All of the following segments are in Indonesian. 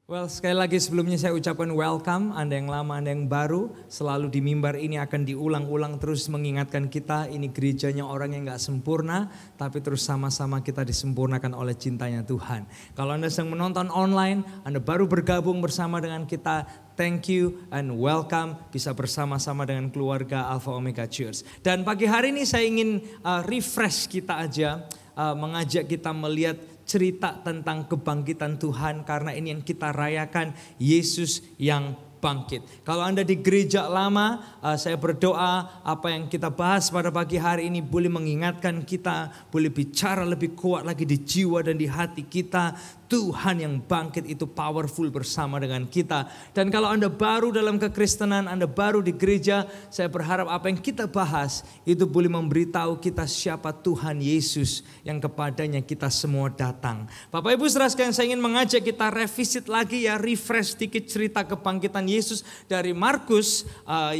Well, sekali lagi sebelumnya saya ucapkan welcome, Anda yang lama, Anda yang baru. Selalu di mimbar ini akan diulang-ulang terus mengingatkan kita, ini gerejanya orang yang gak sempurna, tapi terus sama-sama kita disempurnakan oleh cintanya Tuhan. Kalau Anda sedang menonton online, Anda baru bergabung bersama dengan kita, thank you and welcome, bisa bersama-sama dengan keluarga Alpha Omega Church. Dan pagi hari ini saya ingin refresh kita aja, mengajak kita melihat cerita tentang kebangkitan Tuhan, karena ini yang kita rayakan, Yesus yang bangkit. Kalau Anda di gereja lama, saya berdoa apa yang kita bahas pada pagi hari ini boleh mengingatkan kita, boleh bicara lebih kuat lagi di jiwa dan di hati kita. Tuhan yang bangkit itu powerful bersama dengan kita. Dan kalau Anda baru dalam kekristenan, Anda baru di gereja, saya berharap apa yang kita bahas itu boleh memberitahu kita siapa Tuhan Yesus yang kepadanya kita semua datang. Bapak Ibu saudara sekalian, saya ingin mengajak kita revisit lagi ya, refresh sedikit cerita kebangkitan Yesus dari Markus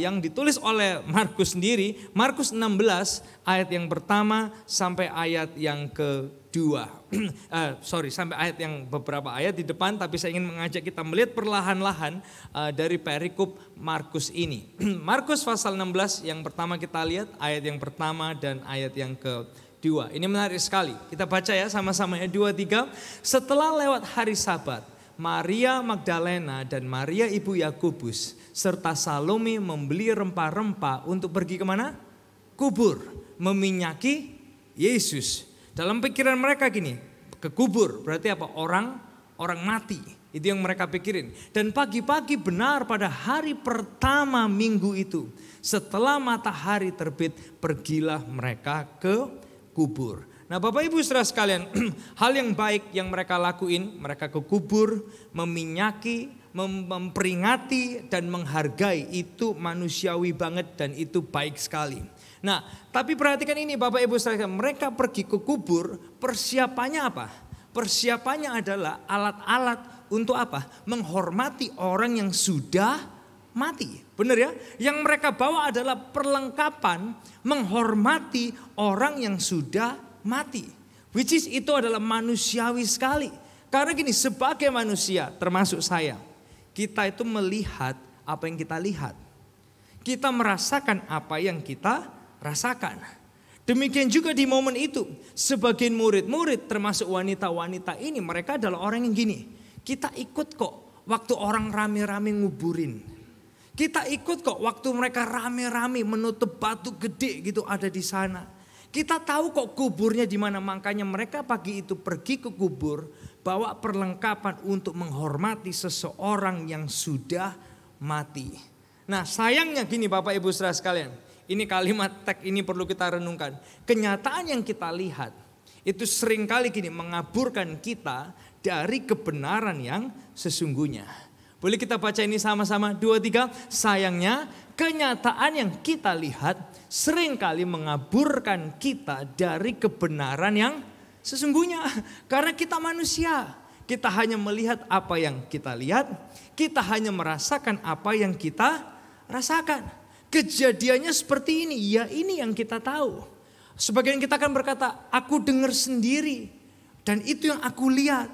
yang ditulis oleh Markus sendiri. Markus 16 ayat yang pertama sampai ayat yang kedua. Sampai ayat yang beberapa ayat di depan, tapi saya ingin mengajak kita melihat perlahan-lahan dari perikop Markus ini. Markus pasal 16 yang pertama kita lihat ayat yang pertama dan ayat yang kedua. Ini menarik sekali. Kita baca ya sama-sama ya, 2-3. Setelah lewat hari Sabat, Maria Magdalena dan Maria ibu Yakobus serta Salome membeli rempah-rempah untuk pergi kemana? Kubur, meminyaki Yesus. Dalam pikiran mereka gini, ke kubur berarti apa? Orang mati. Itu yang mereka pikirin. Dan pagi-pagi benar pada hari pertama minggu itu, setelah matahari terbit, pergilah mereka ke kubur. Nah Bapak Ibu saudara sekalian, hal yang baik yang mereka lakuin, mereka ke kubur, meminyaki, memperingati dan menghargai, itu manusiawi banget dan itu baik sekali. Nah, tapi perhatikan ini Bapak Ibu saudara, mereka pergi ke kubur, persiapannya apa? Persiapannya adalah alat-alat untuk apa? Menghormati orang yang sudah mati. Benar ya? Yang mereka bawa adalah perlengkapan menghormati orang yang sudah mati. Which is itu adalah manusiawi sekali. Karena gini, sebagai manusia termasuk saya, kita itu melihat apa yang kita lihat. Kita merasakan apa yang kita rasakan. Demikian juga di momen itu, sebagian murid-murid termasuk wanita-wanita ini, mereka adalah orang yang gini, kita ikut kok waktu orang rame-rame nguburin. Kita ikut kok waktu mereka rame-rame menutup batu gede gitu ada di sana. Kita tahu kok kuburnya di mana, makanya mereka pagi itu pergi ke kubur, bawa perlengkapan untuk menghormati seseorang yang sudah mati. Nah sayangnya gini Bapak Ibu saudara sekalian, ini kalimat teks ini perlu kita renungkan. Kenyataan yang kita lihat itu seringkali gini mengaburkan kita dari kebenaran yang sesungguhnya. Boleh kita baca ini sama-sama, 2-3. Sayangnya kenyataan yang kita lihat seringkali mengaburkan kita dari kebenaran yang sesungguhnya. Karena kita manusia, kita hanya melihat apa yang kita lihat, kita hanya merasakan apa yang kita rasakan. Kejadiannya seperti ini, ya ini yang kita tahu. Sebagian kita akan berkata, aku dengar sendiri dan itu yang aku lihat.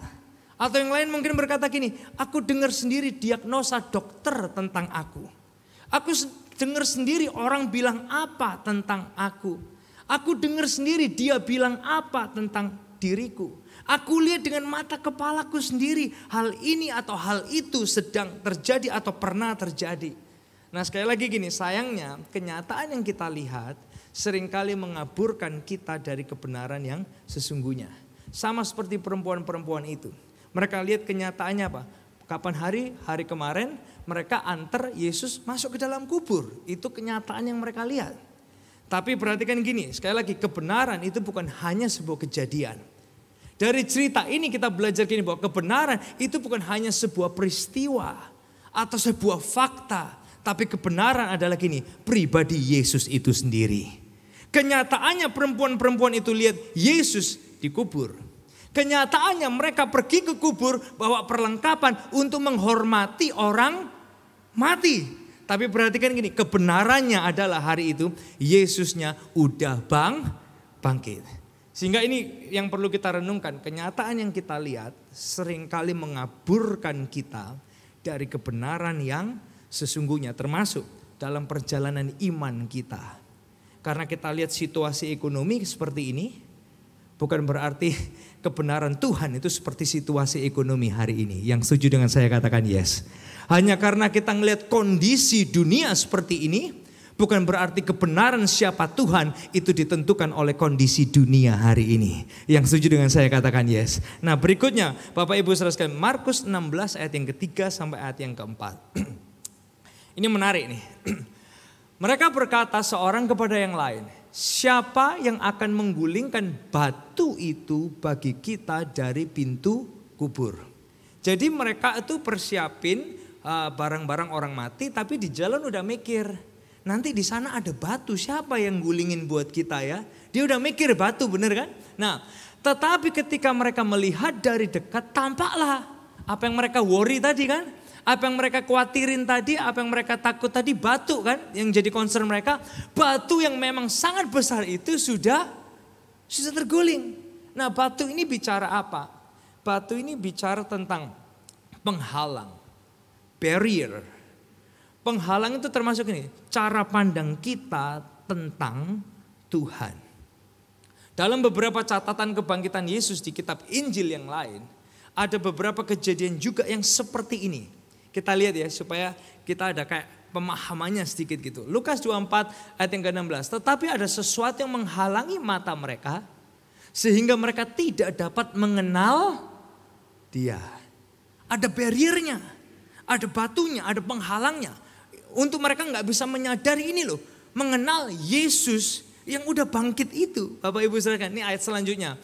Atau yang lain mungkin berkata gini, aku dengar sendiri diagnosa dokter tentang aku. Aku dengar sendiri orang bilang apa tentang aku. Aku dengar sendiri dia bilang apa tentang diriku. Aku lihat dengan mata kepalaku sendiri hal ini atau hal itu sedang terjadi atau pernah terjadi. Nah sekali lagi gini, sayangnya kenyataan yang kita lihat seringkali mengaburkan kita dari kebenaran yang sesungguhnya. Sama seperti perempuan-perempuan itu. Mereka lihat kenyataannya apa? Kapan hari kemarin mereka antar Yesus masuk ke dalam kubur. Itu kenyataan yang mereka lihat. Tapi perhatikan gini, sekali lagi kebenaran itu bukan hanya sebuah kejadian. Dari cerita ini kita belajar gini bahwa kebenaran itu bukan hanya sebuah peristiwa atau sebuah fakta. Tapi kebenaran adalah gini, pribadi Yesus itu sendiri. Kenyataannya perempuan-perempuan itu lihat Yesus dikubur. Kenyataannya mereka pergi ke kubur bawa perlengkapan untuk menghormati orang mati. Tapi perhatikan gini, kebenarannya adalah hari itu Yesusnya udah bangkit. Sehingga ini yang perlu kita renungkan, kenyataan yang kita lihat seringkali mengaburkan kita dari kebenaran yang sesungguhnya, termasuk dalam perjalanan iman kita. Karena kita lihat situasi ekonomi seperti ini, bukan berarti kebenaran Tuhan itu seperti situasi ekonomi hari ini. Yang setuju dengan saya katakan yes. Hanya karena kita melihat kondisi dunia seperti ini, bukan berarti kebenaran siapa Tuhan itu ditentukan oleh kondisi dunia hari ini. Yang setuju dengan saya katakan yes. Nah berikutnya Bapak Ibu saudara sekalian, Markus 16 ayat yang ketiga sampai ayat yang keempat. Ini menarik nih. Mereka berkata seorang kepada yang lain, siapa yang akan menggulingkan batu itu bagi kita dari pintu kubur. Jadi mereka itu persiapin barang-barang orang mati, tapi di jalan udah mikir, nanti di sana ada batu, siapa yang gulingin buat kita ya? Dia udah mikir batu, bener kan? Nah, tetapi ketika mereka melihat dari dekat, tampaklah apa yang mereka worry tadi kan? Apa yang mereka khawatirin tadi, apa yang mereka takut tadi, batu kan? Yang jadi concern mereka, batu yang memang sangat besar itu sudah terguling. Nah, batu ini bicara apa? Batu ini bicara tentang penghalang, barrier. Penghalang itu termasuk ini, cara pandang kita tentang Tuhan. Dalam beberapa catatan kebangkitan Yesus di kitab Injil yang lain, ada beberapa kejadian juga yang seperti ini. Kita lihat ya supaya kita ada kayak pemahamannya sedikit gitu. Lukas 24 ayat yang ke-16. Tetapi ada sesuatu yang menghalangi mata mereka sehingga mereka tidak dapat mengenal Dia. Ada barriernya, ada batunya, ada penghalangnya. Untuk mereka nggak bisa menyadari ini loh, mengenal Yesus yang udah bangkit itu. Bapak Ibu saudara, ini ayat selanjutnya.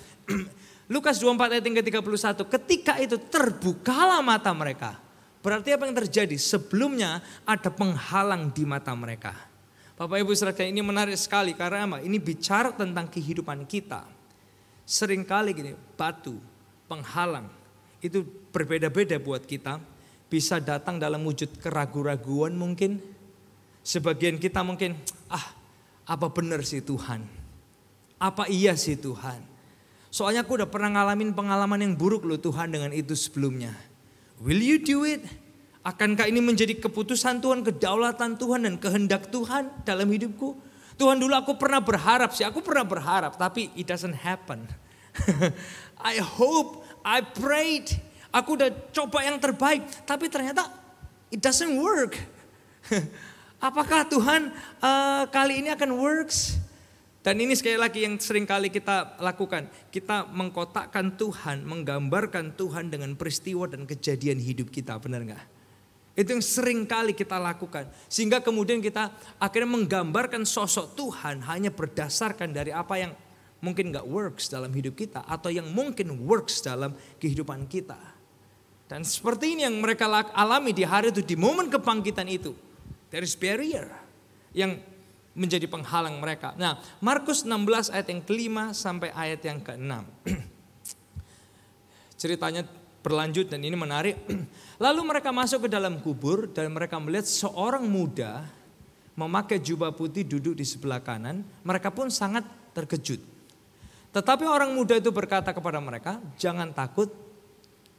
Lukas 24 ayat yang ke-31. Ketika itu terbukalah mata mereka. Berarti apa yang terjadi? Sebelumnya ada penghalang di mata mereka. Bapak Ibu saudara, ini menarik sekali karena apa? Ini bicara tentang kehidupan kita. Seringkali gini, batu, penghalang itu berbeda-beda buat kita. Bisa datang dalam wujud keraguan-raguan mungkin. Sebagian kita mungkin, apa benar sih Tuhan? Apa iya sih Tuhan? Soalnya aku udah pernah ngalamin pengalaman yang buruk loh Tuhan dengan itu sebelumnya. Will you do it? Akankah ini menjadi keputusan Tuhan, kedaulatan Tuhan dan kehendak Tuhan dalam hidupku? Tuhan dulu aku pernah berharap, tapi it doesn't happen. I hope, I prayed. Aku udah coba yang terbaik, tapi ternyata it doesn't work. Apakah Tuhan kali ini akan works? Dan ini sekali lagi yang sering kali kita lakukan. Kita mengkotakkan Tuhan, menggambarkan Tuhan dengan peristiwa dan kejadian hidup kita, benar gak? Itu yang sering kali kita lakukan. Sehingga kemudian kita akhirnya menggambarkan sosok Tuhan hanya berdasarkan dari apa yang mungkin gak works dalam hidup kita. Atau yang mungkin works dalam kehidupan kita. Dan seperti ini yang mereka alami di hari itu, di momen kebangkitan itu. There is barrier yang menjadi penghalang mereka. Nah, Markus 16 ayat yang ke-5 sampai ayat yang ke-6. Ceritanya berlanjut dan ini menarik. Lalu mereka masuk ke dalam kubur dan mereka melihat seorang muda memakai jubah putih duduk di sebelah kanan. Mereka pun sangat terkejut. Tetapi orang muda itu berkata kepada mereka, jangan takut.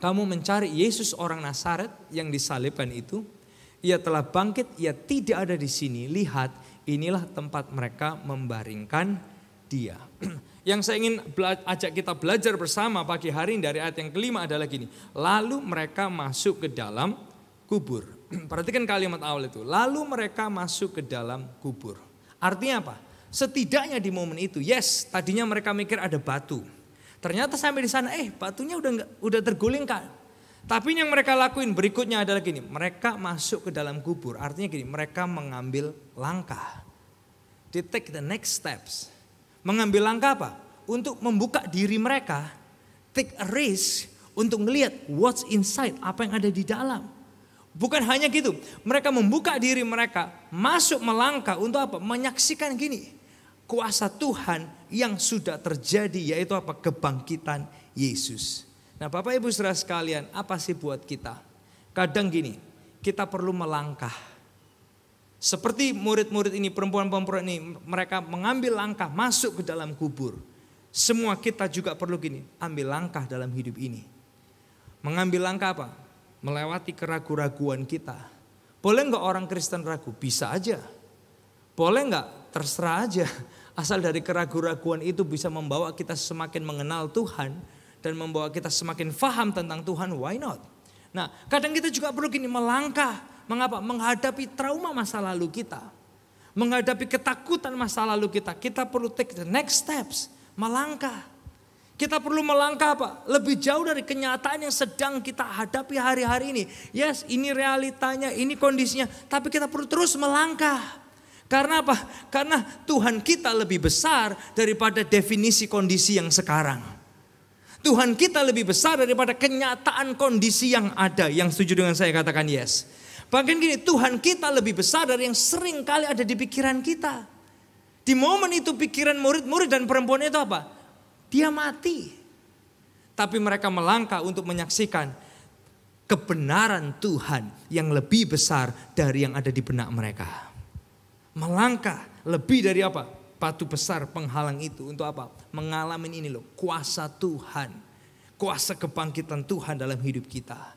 Kamu mencari Yesus orang Nazaret yang disalibkan itu. Ia telah bangkit, ia tidak ada di sini. Lihat, inilah tempat mereka membaringkan dia. Yang saya ingin ajak kita belajar bersama pagi hari ini dari ayat yang ke-5 adalah gini. Lalu mereka masuk ke dalam kubur. Perhatikan kalimat awal itu. Lalu mereka masuk ke dalam kubur. Artinya apa? Setidaknya di momen itu, yes, tadinya mereka mikir ada batu. Ternyata sampai di sana, batunya udah tergulingkan. Tapi yang mereka lakuin berikutnya adalah gini, mereka masuk ke dalam kubur. Artinya gini, mereka mengambil langkah. They take the next steps. Mengambil langkah apa? Untuk membuka diri mereka, take a risk untuk melihat what's inside, apa yang ada di dalam. Bukan hanya gitu, mereka membuka diri mereka, masuk melangkah untuk apa? Menyaksikan gini, kuasa Tuhan yang sudah terjadi, yaitu apa? Kebangkitan Yesus. Nah Bapak Ibu saudara sekalian, apa sih buat kita? Kadang gini, kita perlu melangkah. Seperti murid-murid ini, perempuan-perempuan ini, mereka mengambil langkah masuk ke dalam kubur. Semua kita juga perlu gini, ambil langkah dalam hidup ini. Mengambil langkah apa? Melewati keraguan-raguan kita. Boleh enggak orang Kristen ragu? Bisa aja. Boleh enggak? Terserah aja. Asal dari keraguan-raguan itu bisa membawa kita semakin mengenal Tuhan dan membawa kita semakin faham tentang Tuhan, why not? Nah, kadang kita juga perlu gini, melangkah. Mengapa? Menghadapi trauma masa lalu kita. Menghadapi ketakutan masa lalu kita. Kita perlu take the next steps. Melangkah. Kita perlu melangkah apa? Lebih jauh dari kenyataan yang sedang kita hadapi hari-hari ini. Yes, ini realitanya, ini kondisinya. Tapi kita perlu terus melangkah. Karena apa? Karena Tuhan kita lebih besar daripada definisi kondisi yang sekarang. Tuhan kita lebih besar daripada kenyataan kondisi yang ada. Yang setuju dengan saya katakan yes. Bahkan gini, Tuhan kita lebih besar dari yang sering kali ada di pikiran kita. Di momen itu pikiran murid-murid dan perempuan itu apa? Dia mati. Tapi mereka melangkah untuk menyaksikan kebenaran Tuhan yang lebih besar dari yang ada di benak mereka. Melangkah lebih dari apa? Batu besar penghalang itu untuk apa? Mengalami ini loh, kuasa Tuhan. Kuasa kebangkitan Tuhan dalam hidup kita.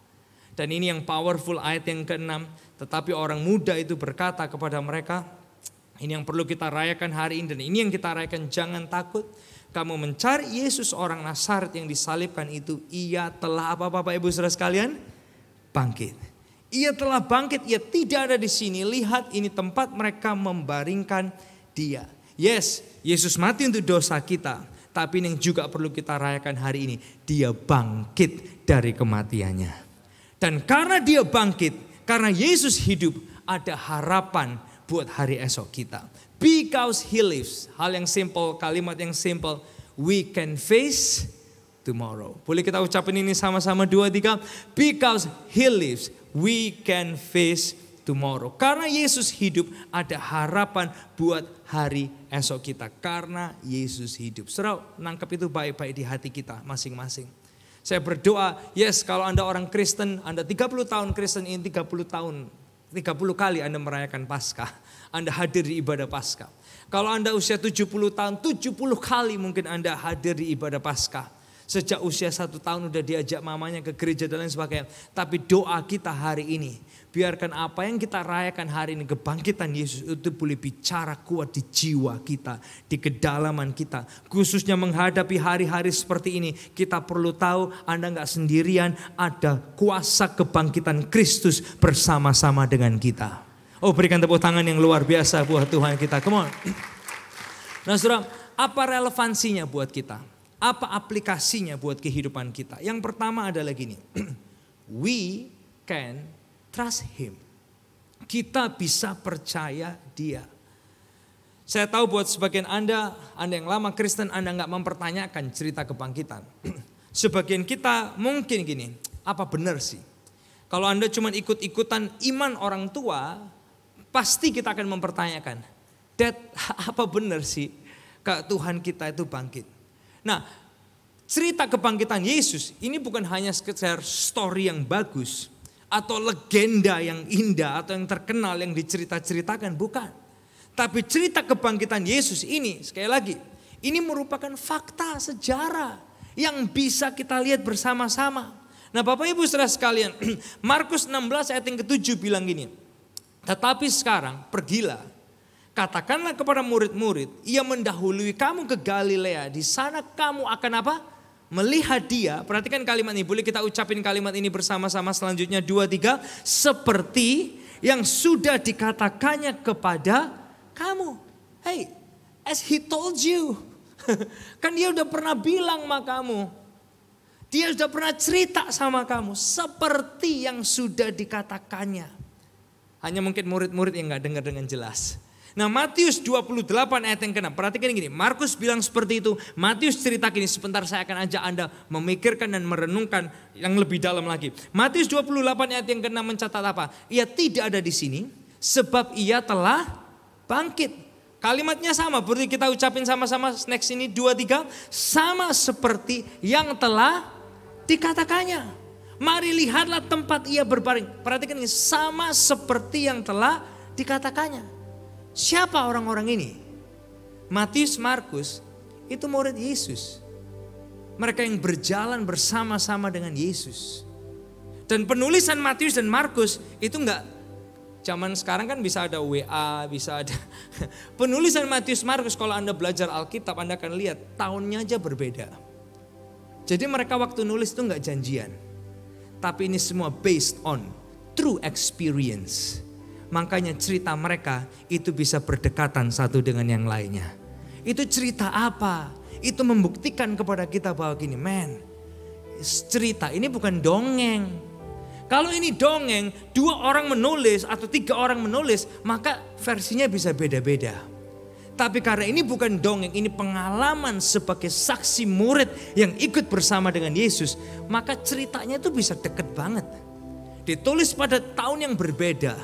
Dan ini yang powerful ayat yang ke-6. Tetapi orang muda itu berkata kepada mereka, ini yang perlu kita rayakan hari ini dan ini yang kita rayakan, jangan takut. Kamu mencari Yesus orang Nazaret yang disalibkan itu, ia telah apa Bapak Ibu Saudara sekalian? Bangkit. Ia telah bangkit, ia tidak ada di sini. Lihat ini tempat mereka membaringkan dia. Yes, Yesus mati untuk dosa kita. Tapi yang juga perlu kita rayakan hari ini, dia bangkit dari kematiannya. Dan karena dia bangkit, karena Yesus hidup, ada harapan buat hari esok kita. Because he lives, hal yang simple, kalimat yang simple, we can face tomorrow. Boleh kita ucapin ini sama-sama 2, 3. Because he lives, we can face tomorrow. Karena Yesus hidup, ada harapan buat hari esok kita. Karena Yesus hidup. Saudara, nangkep itu baik-baik di hati kita masing-masing. Saya berdoa, yes, kalau Anda orang Kristen, Anda 30 tahun Kristen ini 30 kali Anda merayakan Paskah. Anda hadir di ibadah Paskah. Kalau Anda usia 70 tahun, 70 kali mungkin Anda hadir di ibadah Paskah. Sejak usia 1 tahun udah diajak mamanya ke gereja dan lain sebagainya. Tapi doa kita hari ini, biarkan apa yang kita rayakan hari ini, kebangkitan Yesus itu boleh bicara kuat di jiwa kita, di kedalaman kita. Khususnya menghadapi hari-hari seperti ini, kita perlu tahu Anda gak sendirian, ada kuasa kebangkitan Kristus bersama-sama dengan kita. Oh, berikan tepuk tangan yang luar biasa buat Tuhan kita. Come on. Nah saudara, apa relevansinya buat kita? Apa aplikasinya buat kehidupan kita? Yang pertama adalah gini. We can trust him. Kita bisa percaya dia. Saya tahu buat sebagian Anda yang lama Kristen, Anda gak mempertanyakan cerita kebangkitan. Sebagian kita mungkin gini, apa benar sih? Kalau Anda cuma ikut-ikutan iman orang tua, pasti kita akan mempertanyakan, Dad, apa benar sih Tuhan kita itu bangkit? Nah, cerita kebangkitan Yesus ini bukan hanya sekedar story yang bagus atau legenda yang indah atau yang terkenal yang dicerita-ceritakan, bukan. Tapi cerita kebangkitan Yesus ini, sekali lagi, ini merupakan fakta sejarah yang bisa kita lihat bersama-sama. Nah, Bapak Ibu Saudara sekalian, Markus 16 ayat yang ke-7 bilang gini, tetapi sekarang pergilah, katakanlah kepada murid-murid, ia mendahului kamu ke Galilea, di sana kamu akan apa? Melihat dia. Perhatikan kalimat ini, boleh kita ucapin kalimat ini bersama-sama selanjutnya 2, 3. Seperti yang sudah dikatakannya kepada kamu. Hey, as he told you. Kan dia udah pernah bilang sama kamu. Dia sudah pernah cerita sama kamu. Seperti yang sudah dikatakannya. Hanya mungkin murid-murid yang gak dengar dengan jelas. Nah, Matius 28 ayat yang ke-6. Perhatikan gini, Markus bilang seperti itu. Matius cerita gini, sebentar saya akan ajak Anda memikirkan dan merenungkan yang lebih dalam lagi. Matius 28 ayat yang ke-6 mencatat apa? Ia tidak ada di sini sebab ia telah bangkit. Kalimatnya sama, berarti kita ucapin sama-sama next ini 2, 3. Sama seperti yang telah dikatakannya. Mari lihatlah tempat ia berbaring. Perhatikan ini, sama seperti yang telah dikatakannya. Siapa orang-orang ini? Matius, Markus Itu murid Yesus. Mereka yang berjalan bersama-sama dengan Yesus. Dan penulisan Matius dan Markus itu enggak, zaman sekarang kan bisa ada WA, bisa ada. Penulisan Matius Markus, kalau Anda belajar Alkitab Anda akan lihat tahunnya aja berbeda. Jadi mereka waktu nulis itu enggak janjian. Tapi ini semua based on true experience. Makanya cerita mereka itu bisa berdekatan satu dengan yang lainnya. Itu cerita apa? Itu membuktikan kepada kita bahwa gini, cerita ini bukan dongeng. Kalau ini dongeng, 2 orang menulis atau 3 orang menulis, maka versinya bisa beda-beda. Tapi karena ini bukan dongeng, ini pengalaman sebagai saksi murid yang ikut bersama dengan Yesus, maka ceritanya itu bisa deket banget. Ditulis pada tahun yang berbeda,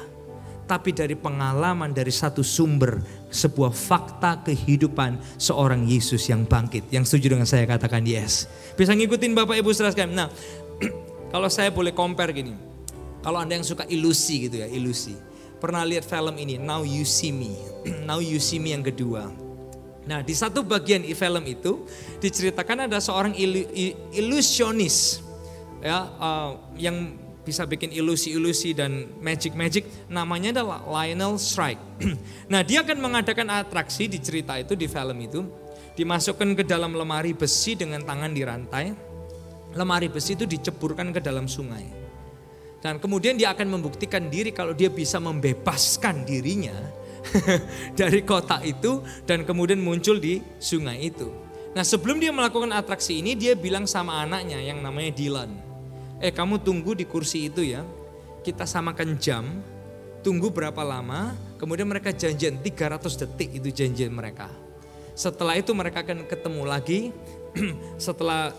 tapi dari pengalaman dari satu sumber, sebuah fakta kehidupan seorang Yesus yang bangkit. Yang setuju dengan saya katakan yes. Bisa ngikutin Bapak Ibu saudara sekalian. Nah, kalau saya boleh compare gini. Kalau Anda yang suka ilusi gitu ya, ilusi. Pernah lihat film ini, Now You See Me. Now You See Me yang kedua. Nah, di satu bagian film itu diceritakan ada seorang ilusionis ya, yang bisa bikin ilusi-ilusi dan magic-magic, namanya adalah Lionel Strike. Nah, dia akan mengadakan atraksi di cerita itu, di film itu. Dimasukkan ke dalam lemari besi dengan tangan dirantai. Lemari besi itu diceburkan ke dalam sungai. Dan kemudian dia akan membuktikan diri kalau dia bisa membebaskan dirinya dari kotak itu dan kemudian muncul di sungai itu. Nah, sebelum dia melakukan atraksi ini, dia bilang sama anaknya yang namanya Dylan. Kamu tunggu di kursi itu ya. Kita samakan jam, tunggu berapa lama, kemudian mereka janjian 300 detik itu janjian mereka. Setelah itu mereka akan ketemu lagi setelah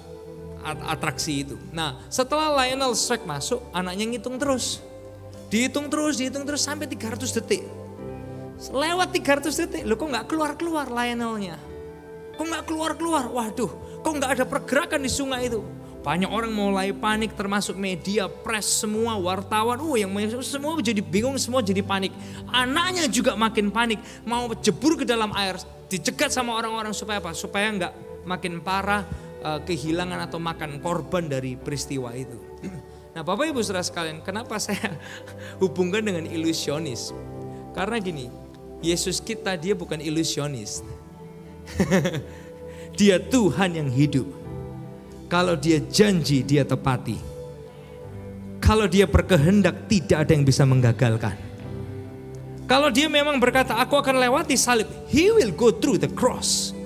atraksi itu. Nah, setelah Lionel Strike masuk, anaknya ngitung terus. Dihitung terus sampai 300 detik. Lewat 300 detik, loh kok gak keluar-keluar Lionelnya? Kok gak keluar-keluar? Waduh, kok gak ada pergerakan di sungai itu? Banyak orang mulai panik, termasuk media, press, semua wartawan. Yang semua jadi bingung, semua jadi panik. Anaknya juga makin panik, mau jebur ke dalam air, dicegat sama orang-orang supaya apa? Supaya gak makin parah kehilangan atau makan korban dari peristiwa itu. Nah, Bapak Ibu saudara sekalian, kenapa saya hubungkan dengan ilusionis? Karena gini, Yesus kita dia bukan ilusionis. Dia Tuhan yang hidup. Kalau dia janji dia tepati. Kalau dia berkehendak tidak ada yang bisa menggagalkan. Kalau dia memang berkata aku akan lewati salib, he will go through the cross.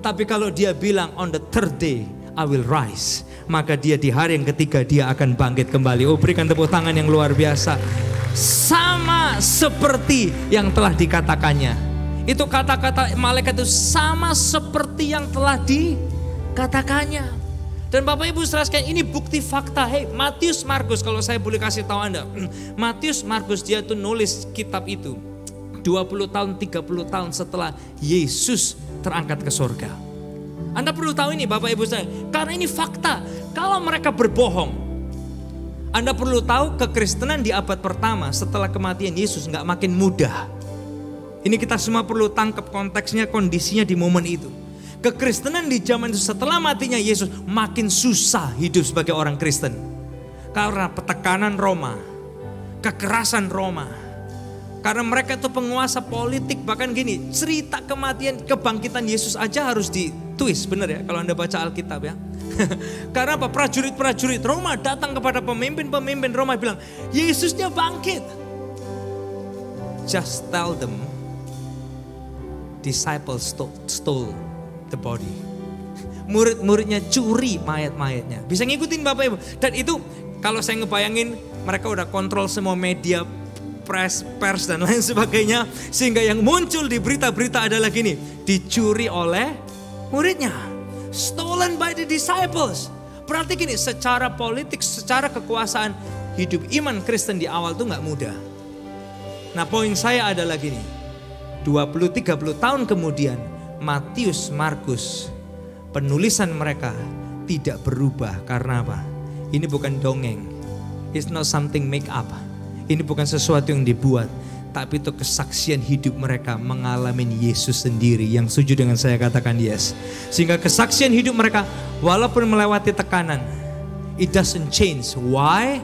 Tapi kalau dia bilang on the third day I will rise, maka dia di hari yang ketiga dia akan bangkit kembali. Oh, berikan tepuk tangan yang luar biasa. Sama seperti yang telah dikatakannya. Itu kata-kata malaikat itu sama seperti yang telah dikatakannya. Dan Bapak Ibu saudara sekalian, ini bukti fakta. Matius Markus, kalau saya boleh kasih tahu Anda, Matius Markus dia tuh nulis kitab itu 20 tahun, 30 tahun setelah Yesus terangkat ke surga. Anda perlu tahu ini Bapak Ibu saya, karena ini fakta. Kalau mereka berbohong, Anda perlu tahu kekristenan di abad pertama setelah kematian Yesus gak makin mudah. Ini kita semua perlu tangkap konteksnya, kondisinya di momen itu. Kekristenan di zaman itu setelah matinya Yesus makin susah hidup sebagai orang Kristen. Karena petekanan Roma, kekerasan Roma. Karena mereka itu penguasa politik, bahkan gini, cerita kematian, kebangkitan Yesus aja harus ditwist, benar ya kalau Anda baca Alkitab ya. Karena apa? Prajurit-prajurit Roma datang kepada pemimpin-pemimpin Roma bilang, Yesusnya bangkit. Just tell them, disciples stole the body. Murid-muridnya curi mayat-mayatnya. Bisa ngikutin Bapak Ibu. Dan itu kalau saya ngebayangin, mereka udah kontrol semua media, pers dan lain sebagainya, sehingga yang muncul di berita-berita adalah gini, dicuri oleh muridnya, stolen by the disciples. Berarti gini, secara politik, secara kekuasaan, hidup iman Kristen di awal tuh nggak mudah. Nah, poin saya adalah gini, 20-30 tahun kemudian Matius, Markus, penulisan mereka tidak berubah. Karena apa? Ini bukan dongeng, it's not something make up. Ini bukan sesuatu yang dibuat, tapi itu kesaksian hidup mereka mengalami Yesus sendiri. Yang setuju dengan saya katakan yes. Sehingga kesaksian hidup mereka walaupun melewati tekanan, it doesn't change. Why?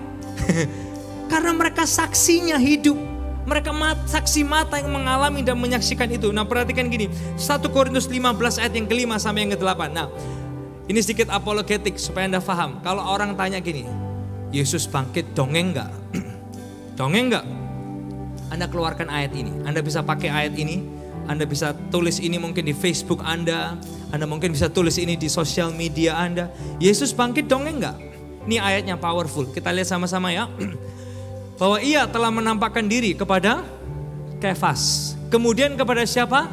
Karena mereka saksinya hidup. Mereka saksi mata yang mengalami dan menyaksikan itu. Nah perhatikan gini, 1 Korintus 15 ayat yang ke-5 sampai yang ke-8. Nah ini sedikit apologetik supaya Anda paham. Kalau orang tanya gini, Yesus bangkit dongeng enggak? Dongeng enggak? Anda keluarkan ayat ini. Anda bisa pakai ayat ini. Anda bisa tulis ini mungkin di Facebook Anda. Anda mungkin bisa tulis ini di sosial media Anda. Yesus bangkit dongeng enggak? Ini ayatnya powerful. Kita lihat sama-sama ya. Bahwa ia telah menampakkan diri kepada Kefas. Kemudian kepada siapa?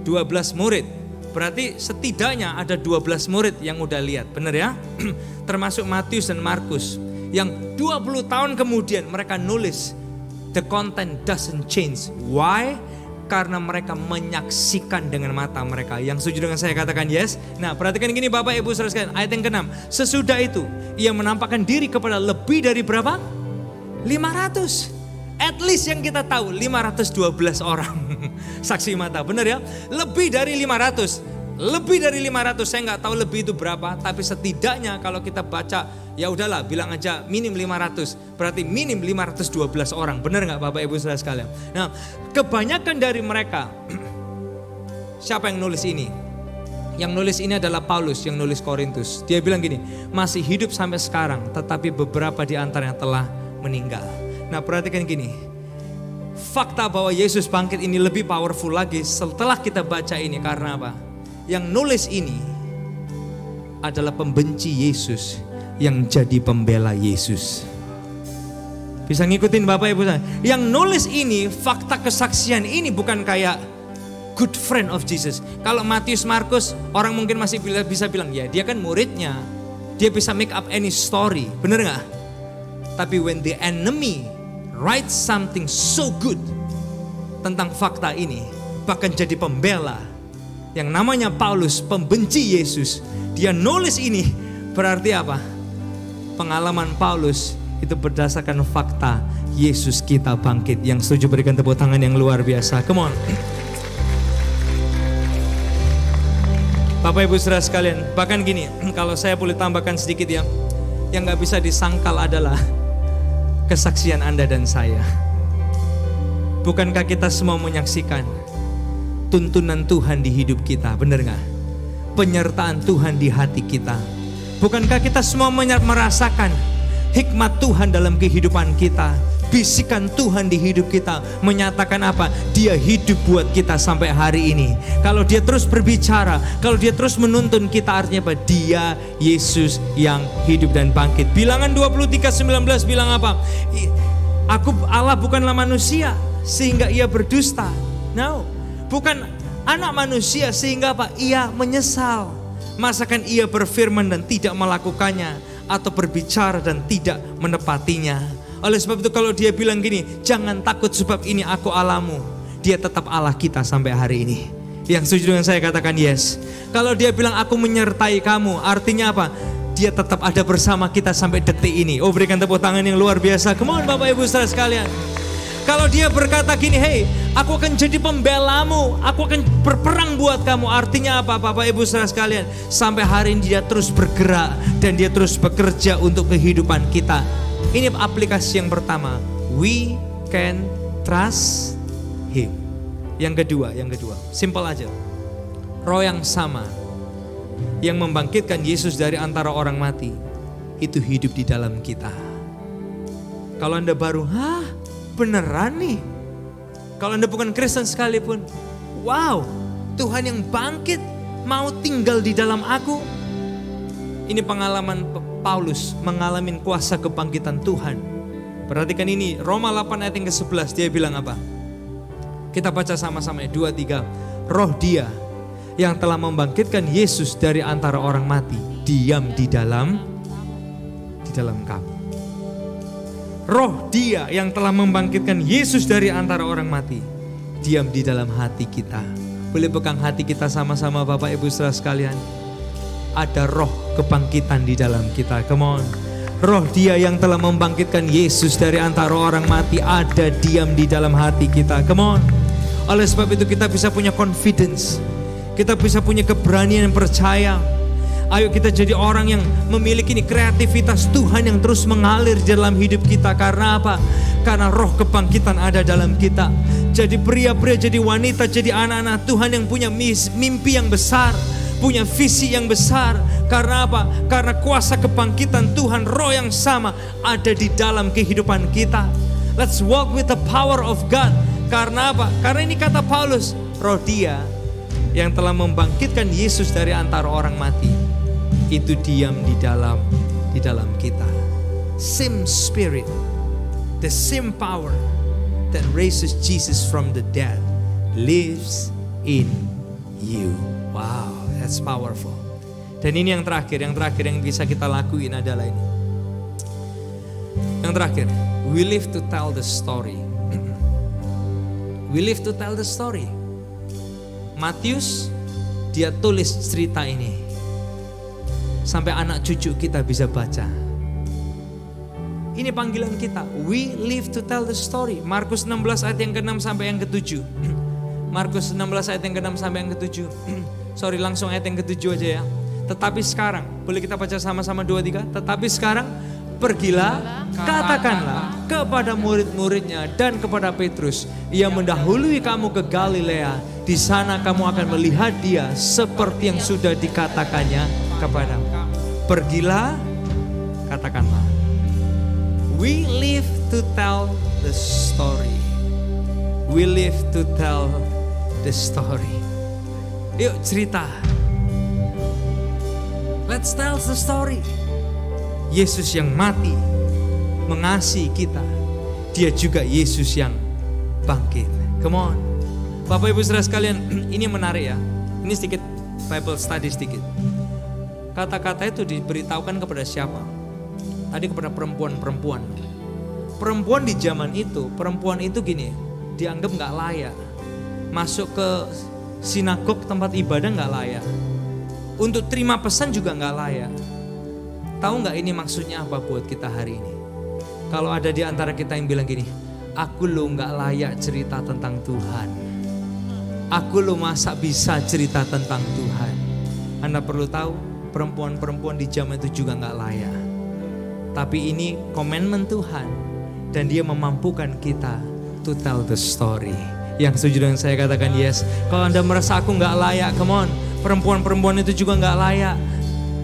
12 murid. Berarti setidaknya ada 12 murid yang udah lihat. Benar ya? Termasuk Matius dan Markus. Yang 20 tahun kemudian mereka nulis. The content doesn't change. Why? Karena mereka menyaksikan dengan mata mereka. Yang setuju dengan saya katakan yes. Nah perhatikan gini Bapak Ibu saudara sekalian. Ayat yang ke-6. Sesudah itu ia menampakkan diri kepada lebih dari berapa? 500. At least yang kita tahu 512 orang saksi mata, benar ya? Lebih dari 500. Lebih dari 500, saya nggak tahu lebih itu berapa, tapi setidaknya kalau kita baca, ya udahlah bilang aja minim 500. Berarti minim 512 orang. Benar nggak Bapak Ibu Saudara sekalian? Nah, kebanyakan dari mereka siapa yang nulis ini? Yang nulis ini adalah Paulus yang nulis Korintus. Dia bilang gini, masih hidup sampai sekarang, tetapi beberapa di antaranya telah meninggal. Nah perhatikan gini, fakta bahwa Yesus bangkit ini lebih powerful lagi setelah kita baca ini. Karena apa? Yang nulis ini adalah pembenci Yesus yang jadi pembela Yesus. Bisa ngikutin Bapak Ibu saya? Yang nulis ini, fakta kesaksian ini bukan kayak good friend of Jesus. Kalau Matius, Markus, orang mungkin masih bisa bilang, ya dia kan muridnya, dia bisa make up any story, bener gak? Tapi when the enemy writes something so good tentang fakta ini, bahkan jadi pembela, yang namanya Paulus, pembenci Yesus, dia nulis ini, berarti apa? Pengalaman Paulus itu berdasarkan fakta Yesus kita bangkit. Yang setuju berikan tepuk tangan yang luar biasa. Come on. Bapak Ibu Saudara sekalian, bahkan gini, kalau saya boleh tambahkan sedikit ya, yang gak bisa disangkal adalah kesaksian Anda dan saya. Bukankah kita semua menyaksikan tuntunan Tuhan di hidup kita, benar gak? Penyertaan Tuhan di hati kita. Bukankah kita semua merasakan hikmat Tuhan dalam kehidupan kita? Bisikan Tuhan di hidup kita menyatakan apa? Dia hidup buat kita sampai hari ini. Kalau dia terus berbicara, kalau dia terus menuntun kita, artinya apa? Dia Yesus yang hidup dan bangkit. Bilangan 23:19 bilang apa? Allah bukanlah manusia sehingga ia berdusta. No, bukan anak manusia sehingga apa? Ia menyesal. Masakan ia berfirman dan tidak melakukannya, atau berbicara dan tidak menepatinya. Oleh sebab itu kalau dia bilang gini, jangan takut sebab ini aku Allahmu, dia tetap Allah kita sampai hari ini. Yang setuju dengan saya katakan yes. Kalau dia bilang aku menyertai kamu, artinya apa? Dia tetap ada bersama kita sampai detik ini. Oh, berikan tepuk tangan yang luar biasa. Come on Bapak Ibu Saudara sekalian. Kalau dia berkata gini, hey, aku akan jadi pembelamu, aku akan berperang buat kamu. Artinya apa Bapak Ibu Saudara sekalian? Sampai hari ini dia terus bergerak dan dia terus bekerja untuk kehidupan kita. Ini aplikasi yang pertama, we can trust him. Yang kedua, simple aja. Roh yang sama yang membangkitkan Yesus dari antara orang mati, itu hidup di dalam kita. Kalau Anda baru, beneran nih? Kalau Anda bukan Kristen sekalipun, wow, Tuhan yang bangkit mau tinggal di dalam aku. Ini pengalaman Paulus mengalami kuasa kebangkitan Tuhan. Perhatikan ini, Roma 8 ayat yang ke-11, dia bilang apa? Kita baca sama-sama, 2-3. Roh dia yang telah membangkitkan Yesus dari antara orang mati, diam di dalam kamu. Roh dia yang telah membangkitkan Yesus dari antara orang mati, diam di dalam hati kita. Boleh pegang hati kita sama-sama Bapak Ibu Saudara sekalian. Ada roh kebangkitan di dalam kita. Come on. Roh Dia yang telah membangkitkan Yesus dari antara orang mati ada diam di dalam hati kita. Come on. Oleh sebab itu kita bisa punya confidence. Kita bisa punya keberanian yang percaya. Ayo kita jadi orang yang memiliki kreativitas Tuhan yang terus mengalir di dalam hidup kita. Karena apa? Karena roh kebangkitan ada dalam kita. Jadi pria-pria, jadi wanita, jadi anak-anak Tuhan yang punya mimpi yang besar, punya visi yang besar. Karena apa? Karena kuasa kebangkitan Tuhan, roh yang sama ada di dalam kehidupan kita. Let's walk with the power of God. Karena apa? Karena ini kata Paulus, roh Dia yang telah membangkitkan Yesus dari antara orang mati itu diam di dalam kita. Same spirit, the same power that raises Jesus from the dead lives in you. Wow, that's powerful. Dan ini yang terakhir yang bisa kita lakuin adalah ini. Yang terakhir, we live to tell the story. We live to tell the story. Matius, dia tulis cerita ini sampai anak cucu kita bisa baca. Ini panggilan kita. We live to tell the story. Markus 16 ayat yang ke-6 sampai yang ke-7. Markus 16 ayat yang ke-6 sampai yang ke-7. Sorry, langsung ayat yang ke-7 aja ya. Tetapi sekarang, boleh kita baca sama-sama 2-3. Tetapi sekarang pergilah, katakanlah kepada murid-muridnya dan kepada Petrus, ia mendahului kamu ke Galilea. Di sana kamu akan melihat Dia seperti yang sudah dikatakannya kepadamu. Pergilah, katakanlah. We live to tell the story. We live to tell the story. Yuk cerita. Let's tell the story. Yesus yang mati mengasihi kita. Dia juga Yesus yang bangkit. Come on. Bapak Ibu Saudara sekalian, ini menarik ya. Ini sedikit Bible study sedikit. Kata-kata itu diberitahukan kepada siapa? Tadi kepada perempuan-perempuan. Perempuan di zaman itu, perempuan itu gini, dianggap gak layak. Masuk ke sinagog tempat ibadah gak layak. Untuk terima pesan juga gak layak. Tahu gak ini maksudnya apa buat kita hari ini? Kalau ada di antara kita yang bilang gini, aku lo gak layak cerita tentang Tuhan. Aku lo masa bisa cerita tentang Tuhan. Anda perlu tahu, perempuan-perempuan di zaman itu juga gak layak. Tapi ini commandment Tuhan. Dan Dia memampukan kita to tell the story. Yang setuju dengan saya katakan yes. Kalau Anda merasa aku gak layak, come on. Perempuan-perempuan itu juga gak layak.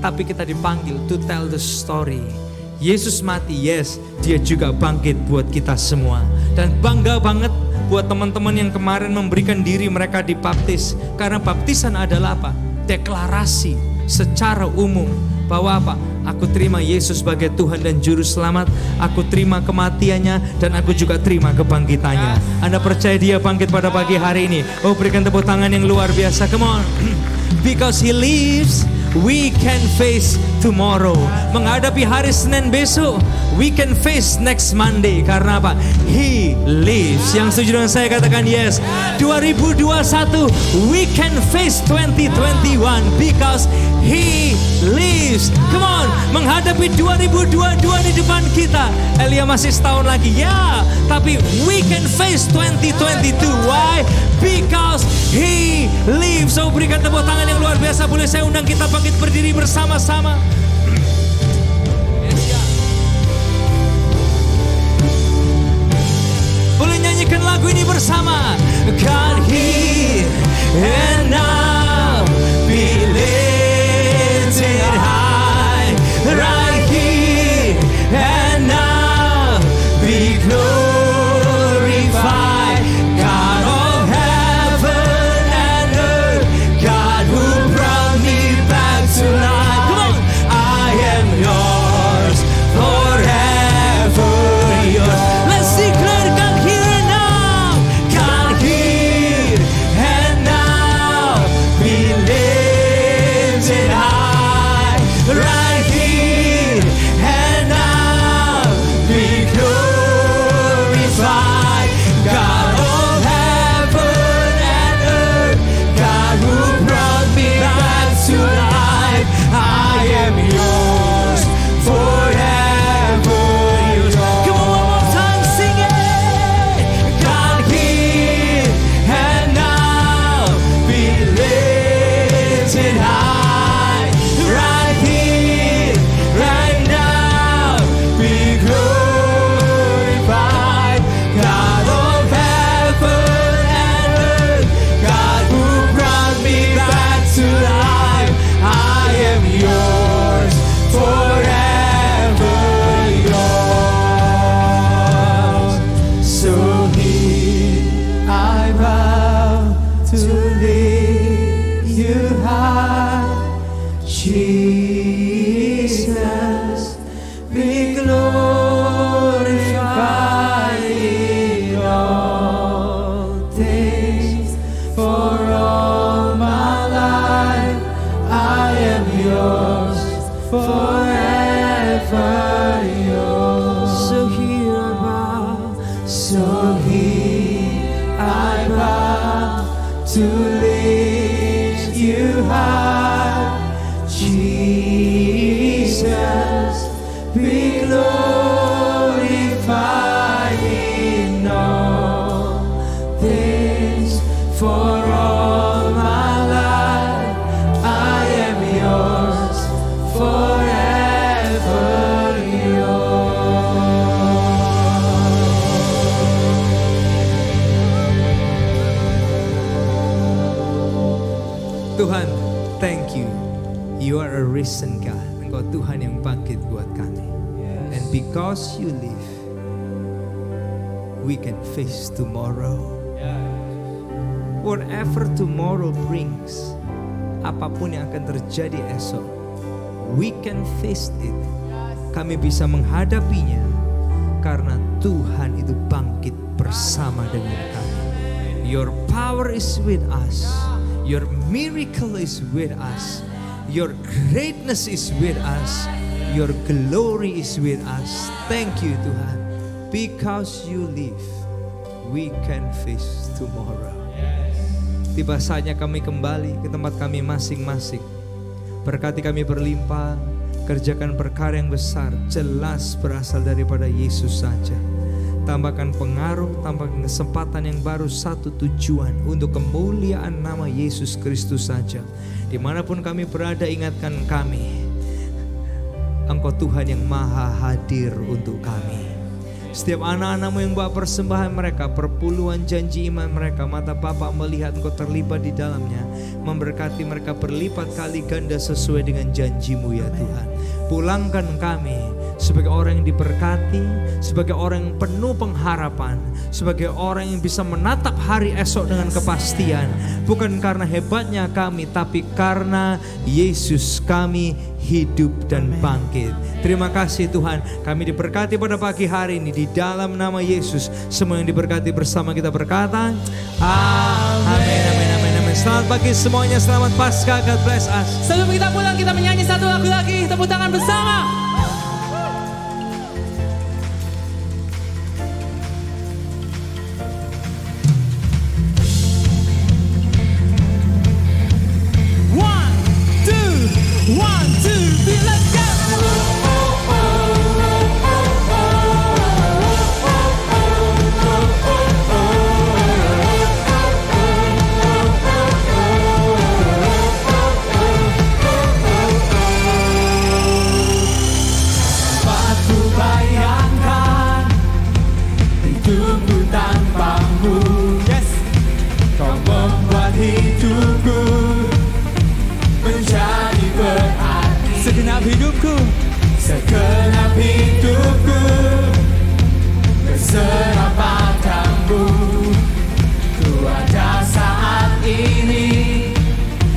Tapi kita dipanggil to tell the story. Yesus mati, yes. Dia juga bangkit buat kita semua. Dan bangga banget buat teman-teman yang kemarin memberikan diri mereka dibaptis. Karena baptisan adalah apa? Deklarasi secara umum bahwa apa? Aku terima Yesus sebagai Tuhan dan Juru Selamat. Aku terima kematiannya dan aku juga terima kebangkitannya. Anda percaya Dia bangkit pada pagi hari ini? Oh, berikan tepuk tangan yang luar biasa. Come on. Because He lives, we can face tomorrow. Menghadapi hari Senin besok, we can face next Monday. Karena apa? He lives. Yang setuju dengan saya katakan yes. 2021, we can face 2021 because He lives. Come on, menghadapi 2022 di depan kita. Elia masih setahun lagi, ya. Tapi we can face 2022. Why? Because He lives. So berikan tepuk tangan yang luar biasa. Boleh saya undang kita bangkit berdiri bersama-sama. Boleh nyanyikan lagu ini bersama. God here and now be lifted high, right here and now be glorified. God of heaven and earth, God who brought me back to life. Come on, I am yours, forever yours. Let's declare God here and now. God here and now So here I bow to lift you high, Jesus, be glorified in all things. For all my life I am yours, forever yours. Tuhan, thank you. You are a risen God. Engkau Tuhan yang bangkit buat kami. And because you live, we can face tomorrow. Whatever tomorrow brings, apapun yang akan terjadi esok, we can face it. Kami bisa menghadapinya karena Tuhan itu bangkit bersama dengan kami. Your power is with us. Your miracle is with us. Your greatness is with us. Your glory is with us. Thank you Tuhan. Because you live, we can face tomorrow. Tiba saatnya kami kembali ke tempat kami masing-masing. Berkati kami berlimpah, kerjakan perkara yang besar, jelas berasal daripada Yesus saja. Tambahkan pengaruh, tambahkan kesempatan yang baru, satu tujuan untuk kemuliaan nama Yesus Kristus saja. Dimanapun kami berada, ingatkan kami, Engkau Tuhan yang maha hadir untuk kami. Setiap anak-anakmu yang bawa persembahan mereka, perpuluhan janji iman mereka, mata Bapa melihat Engkau terlibat di dalamnya, memberkati mereka berlipat kali ganda sesuai dengan janjimu ya Tuhan. Pulangkan kami sebagai orang yang diberkati, sebagai orang yang penuh pengharapan, sebagai orang yang bisa menatap hari esok dengan kepastian. Bukan karena hebatnya kami, tapi karena Yesus kami hidup dan bangkit. Terima kasih Tuhan, kami diberkati pada pagi hari ini di dalam nama Yesus. Semua yang diberkati bersama kita berkata amin, amin, amin, amin. Selamat pagi semuanya, selamat Paskah, God bless us. Sebelum kita pulang, kita menyanyi satu lagu lagi, tepuk tangan bersama. One, two, three, let's go! Aku bayangkan hidupku tanpamu, yes. Kau membuat hidupku menjadi berarti. Segenap hidupku, segenap hidupku berserah padamu. Ku ada saat ini,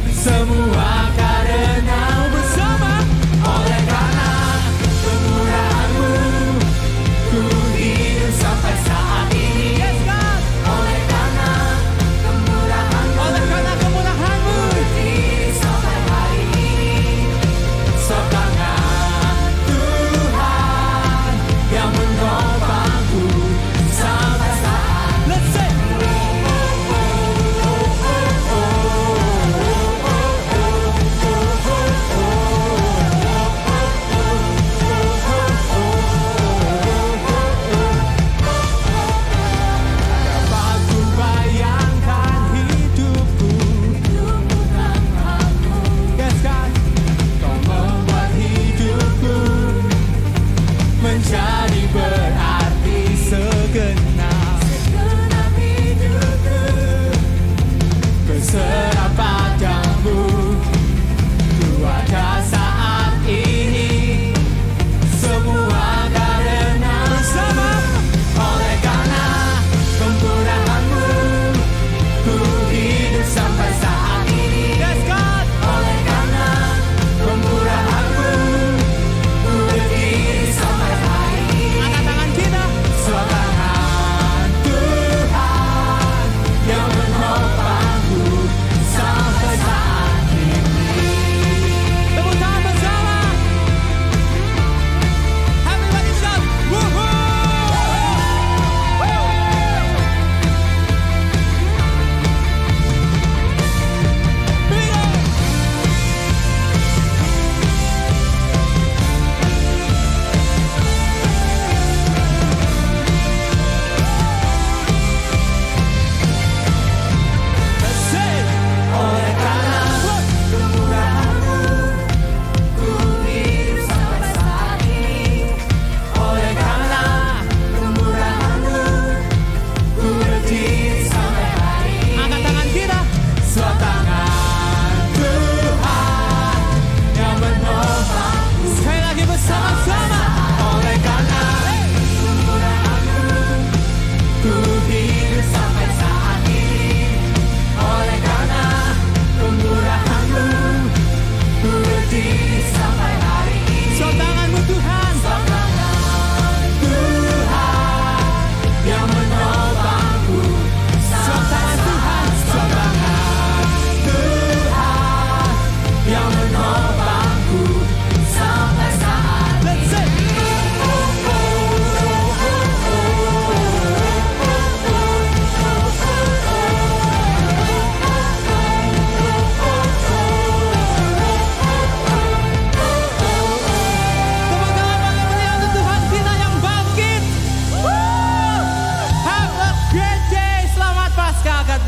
semua karena bersama. Oleh karena kemurahan-Mu, ku hidup sampai saat ini. Yes, God. Oleh karena kemurahan-Mu, oleh karena kemurahan-Mu, sampai hari ini. Setangan Tuhan yang menopangku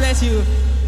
bless you.